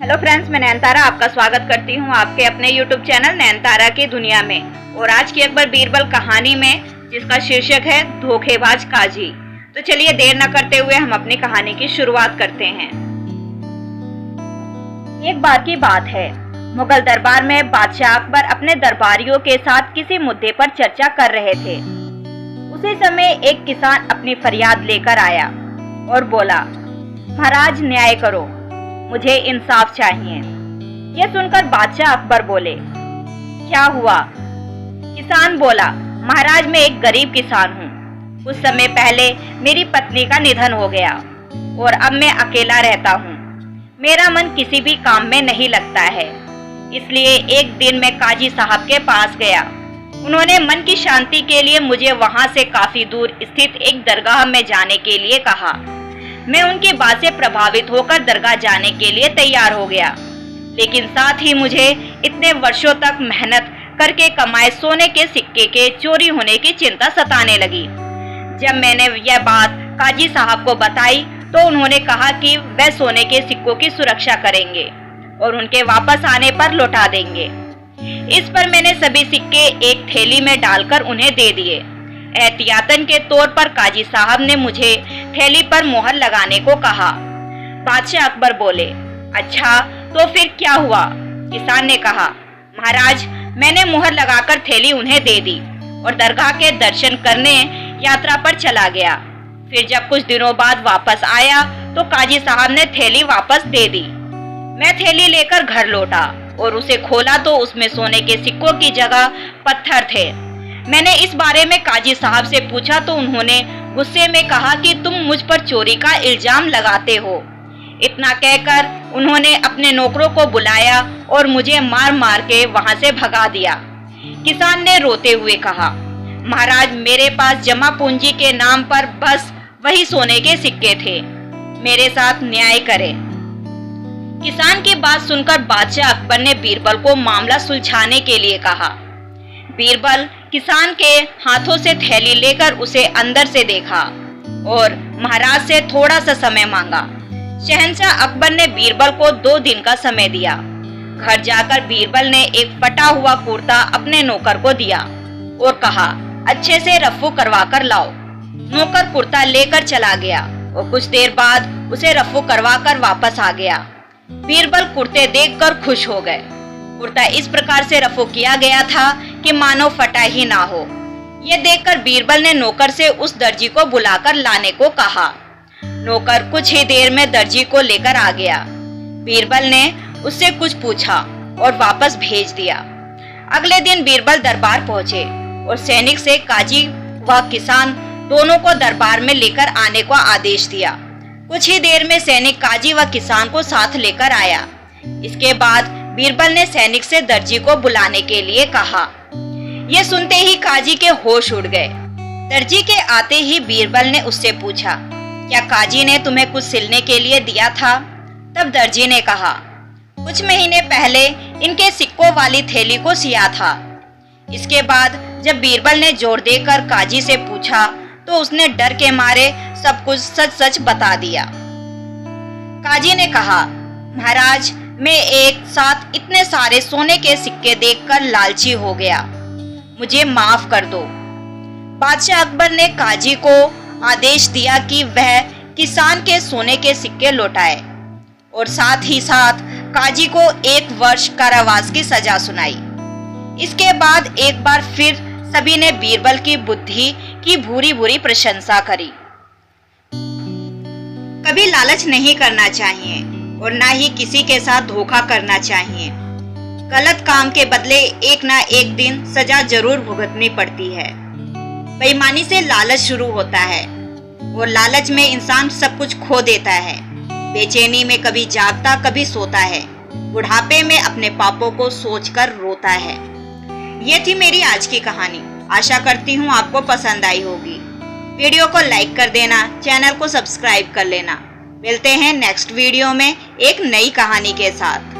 Hello friends, मैं नयनतारा आपका स्वागत करती हूँ आपके अपने यूट्यूब चैनल नयनतारा की दुनिया में। और आज की अकबर बीरबल कहानी में, जिसका शीर्षक है धोखेबाज काजी। तो चलिए देर न करते हुए हम अपनी कहानी की शुरुआत करते हैं। एक बार की बात है, मुगल दरबार में बादशाह अकबर अपने दरबारियों के साथ किसी मुद्दे पर चर्चा कर रहे थे। उसी समय एक किसान अपनी फरियाद लेकर आया और बोला, महाराज न्याय करो, मुझे इंसाफ चाहिए। यह सुनकर बादशाह अकबर बोले, क्या हुआ? किसान बोला, महाराज मैं एक गरीब किसान हूँ। कुछ समय पहले मेरी पत्नी का निधन हो गया और अब मैं अकेला रहता हूँ। मेरा मन किसी भी काम में नहीं लगता है, इसलिए एक दिन मैं काजी साहब के पास गया। उन्होंने मन की शांति के लिए मुझे वहाँ से काफी दूर स्थित एक दरगाह में जाने के लिए कहा। मैं उनकी बात से प्रभावित होकर दरगाह जाने के लिए तैयार हो गया, लेकिन साथ ही मुझे इतने वर्षों तक मेहनत करके कमाए सोने के सिक्के के चोरी होने की चिंता सताने लगी। जब मैंने यह बात काजी साहब को बताई तो उन्होंने कहा कि वह सोने के सिक्कों की सुरक्षा करेंगे और उनके वापस आने पर लौटा देंगे। इस पर मैंने सभी सिक्के एक थैली में डालकर उन्हें दे दिए। एहतियातन के तौर पर काजी साहब ने मुझे थैली पर मोहर लगाने को कहा। बादशाह अकबर बोले, अच्छा तो फिर क्या हुआ? किसान ने कहा, महाराज मैंने मोहर लगाकर थैली उन्हें दे दी और दरगाह के दर्शन करने यात्रा पर चला गया। फिर जब कुछ दिनों बाद वापस आया तो काजी साहब ने थैली वापस दे दी। मैं थैली लेकर घर लौटा और उसे खोला तो उसमें सोने के सिक्कों की जगह पत्थर थे। मैंने इस बारे में काजी साहब से पूछा तो उन्होंने गुस्से में कहा कि तुम मुझ पर चोरी का इल्जाम लगाते हो। इतना कहकर उन्होंने अपने नौकरों को बुलाया और मुझे मार मार के वहां से भगा दिया। किसान ने रोते हुए कहा, महाराज मेरे पास जमा पूंजी के नाम पर बस वही सोने के सिक्के थे, मेरे साथ न्याय करें। किसान की बात सुनकर बादशाह अकबर ने बीरबल को मामला सुलझाने के लिए कहा। बीरबल किसान के हाथों से थैली लेकर उसे अंदर से देखा और महाराज से थोड़ा सा समय मांगा। शहंशाह अकबर ने बीरबल को 2 दिन का समय दिया। घर जाकर बीरबल ने एक फटा हुआ कुर्ता अपने नौकर को दिया और कहा, अच्छे से रफू करवा कर लाओ। नौकर कुर्ता लेकर चला गया और कुछ देर बाद उसे रफू करवा कर वापस आ गया। बीरबल कुर्ते देखकर खुश हो गए। कुर्ता इस प्रकार से रफू किया गया था कि मानो फटा ही ना हो। यह देखकर बीरबल ने नौकर से उस दर्जी को बुलाकर लाने को कहा। नौकर कुछ ही देर में दर्जी को लेकर आ गया। बीरबल ने उससे कुछ पूछा और वापस भेज दिया। अगले दिन बीरबल दरबार पहुंचे और सैनिक से काजी व किसान दोनों को दरबार में लेकर आने का आदेश दिया। कुछ ही देर में सैनिक काजी व किसान को साथ लेकर आया। इसके बाद बीरबल ने सैनिक से दर्जी को बुलाने के लिए कहा। यह सुनते ही काजी के होश उड़ गए। दर्जी के आते ही बीरबल ने उससे पूछा, क्या काजी ने तुम्हें कुछ सिलने के लिए दिया था? तब दर्जी ने कहा, कुछ महीने पहले इनके सिक्कों वाली थैली को सिया था। इसके बाद जब बीरबल ने जोर देकर काजी से पूछा तो उसने डर के मारे सब कुछ सच सच बता दिया। काजी ने कहा, महाराज मैं एक साथ इतने सारे सोने के सिक्के देखकर लालची हो गया, मुझे माफ कर दो। बादशाह अकबर ने काजी को आदेश दिया कि वह किसान के सोने के सिक्के लौटाए और साथ ही साथ काजी को 1 वर्ष कारावास की सजा सुनाई। इसके बाद एक बार फिर सभी ने बीरबल की बुद्धि की भूरी भूरी प्रशंसा करी। कभी लालच नहीं करना चाहिए और ना ही किसी के साथ धोखा करना चाहिए। गलत काम के बदले एक ना एक दिन सजा जरूर भुगतनी पड़ती है। बेईमानी से लालच शुरू होता है और लालच में इंसान सब कुछ खो देता है। बेचैनी में कभी जागता कभी सोता है, बुढ़ापे में अपने पापों को सोचकर रोता है। ये थी मेरी आज की कहानी। आशा करती हूँ आपको पसंद आई होगी। वीडियो को लाइक कर देना, चैनल को सब्सक्राइब कर लेना। मिलते हैं नेक्स्ट वीडियो में एक नई कहानी के साथ।